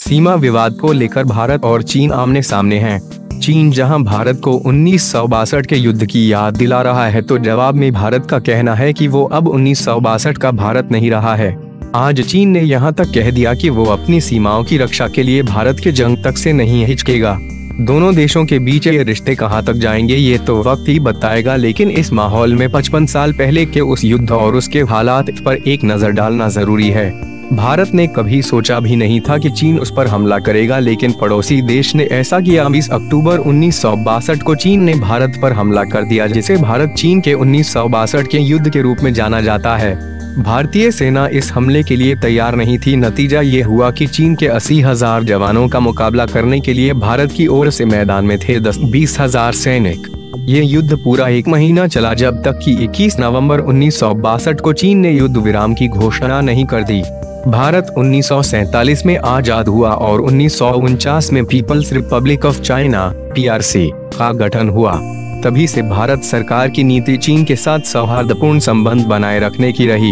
सीमा विवाद को लेकर भारत और चीन आमने सामने हैं। चीन जहां भारत को 1962 के युद्ध की याद दिला रहा है, तो जवाब में भारत का कहना है कि वो अब 1962 का भारत नहीं रहा है। आज चीन ने यहां तक कह दिया कि वो अपनी सीमाओं की रक्षा के लिए भारत के जंग तक से नहीं हिचकेगा। दोनों देशों के बीच ये रिश्ते कहां तक जाएंगे ये तो वक्त ही बताएगा, लेकिन इस माहौल में 55 साल पहले के उस युद्ध और उसके हालात पर एक नजर डालना जरूरी है। भारत ने कभी सोचा भी नहीं था कि चीन उस पर हमला करेगा, लेकिन पड़ोसी देश ने ऐसा किया। 20 अक्टूबर 1962 को चीन ने भारत पर हमला कर दिया, जिसे भारत चीन के 1962 के युद्ध के रूप में जाना जाता है। भारतीय सेना इस हमले के लिए तैयार नहीं थी। नतीजा ये हुआ कि चीन के 80,000 जवानों का मुकाबला करने के लिए भारत की ओर से मैदान में थे 10-20,000 सैनिक। ये युद्ध पूरा 1 महीना चला, जब तक कि 21 नवंबर 1962 को चीन ने युद्ध विराम की घोषणा नहीं कर दी। भारत 1947 में आजाद हुआ और 1949 में People's Republic of China (PRC) का गठन हुआ। तभी से भारत सरकार की नीति चीन के साथ सौहार्दपूर्ण संबंध बनाए रखने की रही।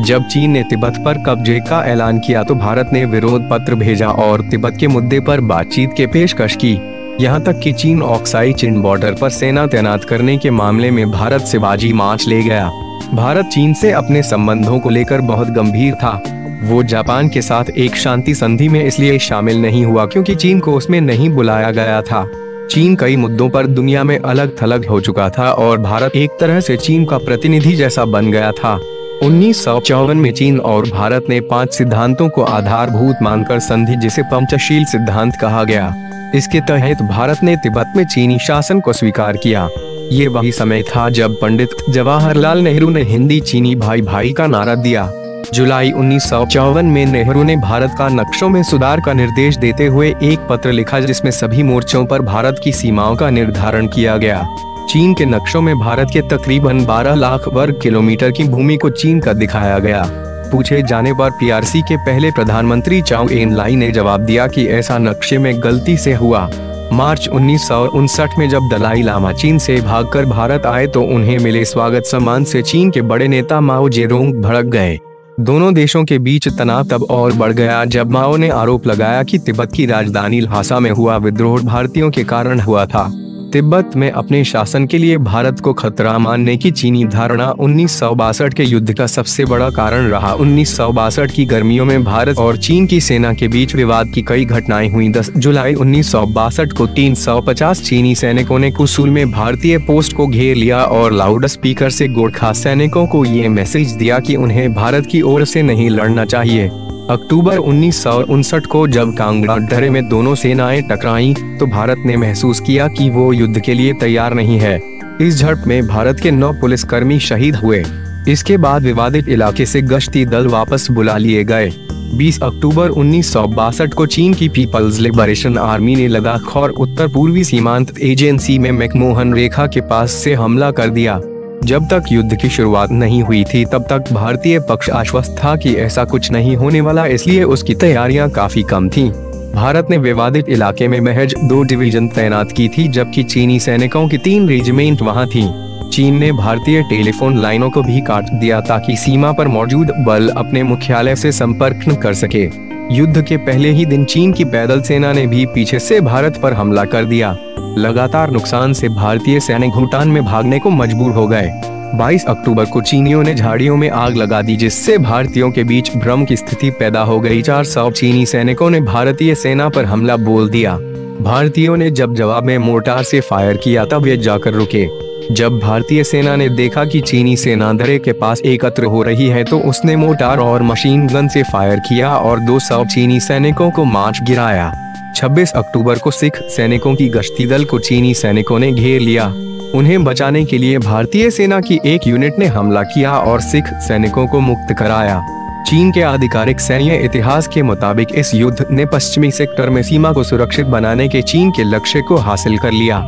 जब चीन ने तिब्बत पर कब्जे का ऐलान किया तो भारत ने विरोध पत्र भेजा और तिब्बत के मुद्दे पर बातचीत की पेशकश की। यहाँ तक कि चीन ऑक्साई चिन बॉर्डर पर सेना तैनात करने के मामले में भारत से बाजी मार ले गया। भारत चीन से अपने संबंधों को लेकर बहुत गंभीर था। वो जापान के साथ एक शांति संधि में इसलिए शामिल नहीं हुआ क्योंकि चीन को उसमें नहीं बुलाया गया था। चीन कई मुद्दों पर दुनिया में अलग थलग हो चुका था और भारत एक तरह से चीन का प्रतिनिधि जैसा बन गया था। 1954 में चीन और भारत ने 5 सिद्धांतों को आधारभूत मानकर संधि, जिसे पंचशील सिद्धांत कहा गया। इसके तहत भारत ने तिब्बत में चीनी शासन को स्वीकार किया। ये वही समय था जब पंडित जवाहरलाल नेहरू ने हिंदी चीनी भाई भाई का नारा दिया। जुलाई 1954 में नेहरू ने भारत का नक्शों में सुधार का निर्देश देते हुए एक पत्र लिखा, जिसमें सभी मोर्चों पर भारत की सीमाओं का निर्धारण किया गया। चीन के नक्शों में भारत के तकरीबन 12 लाख वर्ग किलोमीटर की भूमि को चीन का दिखाया गया। पूछे जाने पर PRC के पहले प्रधानमंत्री चाउ एन लाई ने जवाब दिया कि ऐसा नक्शे में गलती से हुआ। मार्च 1959 में जब दलाई लामा चीन से भागकर भारत आए तो उन्हें मिले स्वागत सम्मान से चीन के बड़े नेता माओ जेडोंग भड़क गए। दोनों देशों के बीच तनाव तब और बढ़ गया जब माओ ने आरोप लगाया कि तिब्बत की राजधानी ल्हासा में हुआ विद्रोह भारतीयों के कारण हुआ था। तिब्बत में अपने शासन के लिए भारत को खतरा मानने की चीनी धारणा 1962 के युद्ध का सबसे बड़ा कारण रहा। 1962 की गर्मियों में भारत और चीन की सेना के बीच विवाद की कई घटनाएं हुई। 10 जुलाई 1962 को 350 चीनी सैनिकों ने कुसूल में भारतीय पोस्ट को घेर लिया और लाउड स्पीकर से गोरखा सैनिकों को ये मैसेज दिया कि उन्हें भारत की ओर से नहीं लड़ना चाहिए। अक्टूबर 1959 को जब कांगड़ा दर्रे में दोनों सेनाएं टकराईं, तो भारत ने महसूस किया कि वो युद्ध के लिए तैयार नहीं है। इस झड़प में भारत के 9 पुलिसकर्मी शहीद हुए। इसके बाद विवादित इलाके से गश्ती दल वापस बुला लिए गए। 20 अक्टूबर 1962 को चीन की पीपल्स लिबरेशन आर्मी ने लद्दाख और उत्तर पूर्वी सीमांत एजेंसी में मैकमोहन रेखा के पास से हमला कर दिया। जब तक युद्ध की शुरुआत नहीं हुई थी तब तक भारतीय पक्ष आश्वस्त था कि ऐसा कुछ नहीं होने वाला, इसलिए उसकी तैयारियां काफी कम थीं। भारत ने विवादित इलाके में महज 2 डिवीजन तैनात की थी, जबकि चीनी सैनिकों की 3 रेजिमेंट वहां थीं। चीन ने भारतीय टेलीफोन लाइनों को भी काट दिया ताकि सीमा पर मौजूद बल अपने मुख्यालय से संपर्क न कर सके। युद्ध के पहले ही दिन चीन की पैदल सेना ने भी पीछे से भारत पर हमला कर दिया। लगातार नुकसान से भारतीय सैनिक भूटान में भागने को मजबूर हो गए। 22 अक्टूबर को चीनियों ने झाड़ियों में आग लगा दी, जिससे भारतीयों के बीच भ्रम की स्थिति पैदा हो गई। 400 चीनी सैनिकों ने भारतीय सेना पर हमला बोल दिया। भारतीयों ने जब जवाब में मोर्टार से फायर किया तब वे जाकर रुके। जब भारतीय सेना ने देखा कि चीनी सेना दर्रे के पास एकत्र हो रही है तो उसने मोर्टार और मशीन गन से फायर किया और 200 चीनी सैनिकों को मार गिराया। 26 अक्टूबर को सिख सैनिकों की गश्ती दल को चीनी सैनिकों ने घेर लिया। उन्हें बचाने के लिए भारतीय सेना की एक यूनिट ने हमला किया और सिख सैनिकों को मुक्त कराया। चीन के आधिकारिक सैन्य इतिहास के मुताबिक इस युद्ध ने पश्चिमी सेक्टर में सीमा को सुरक्षित बनाने के चीन के लक्ष्य को हासिल कर लिया।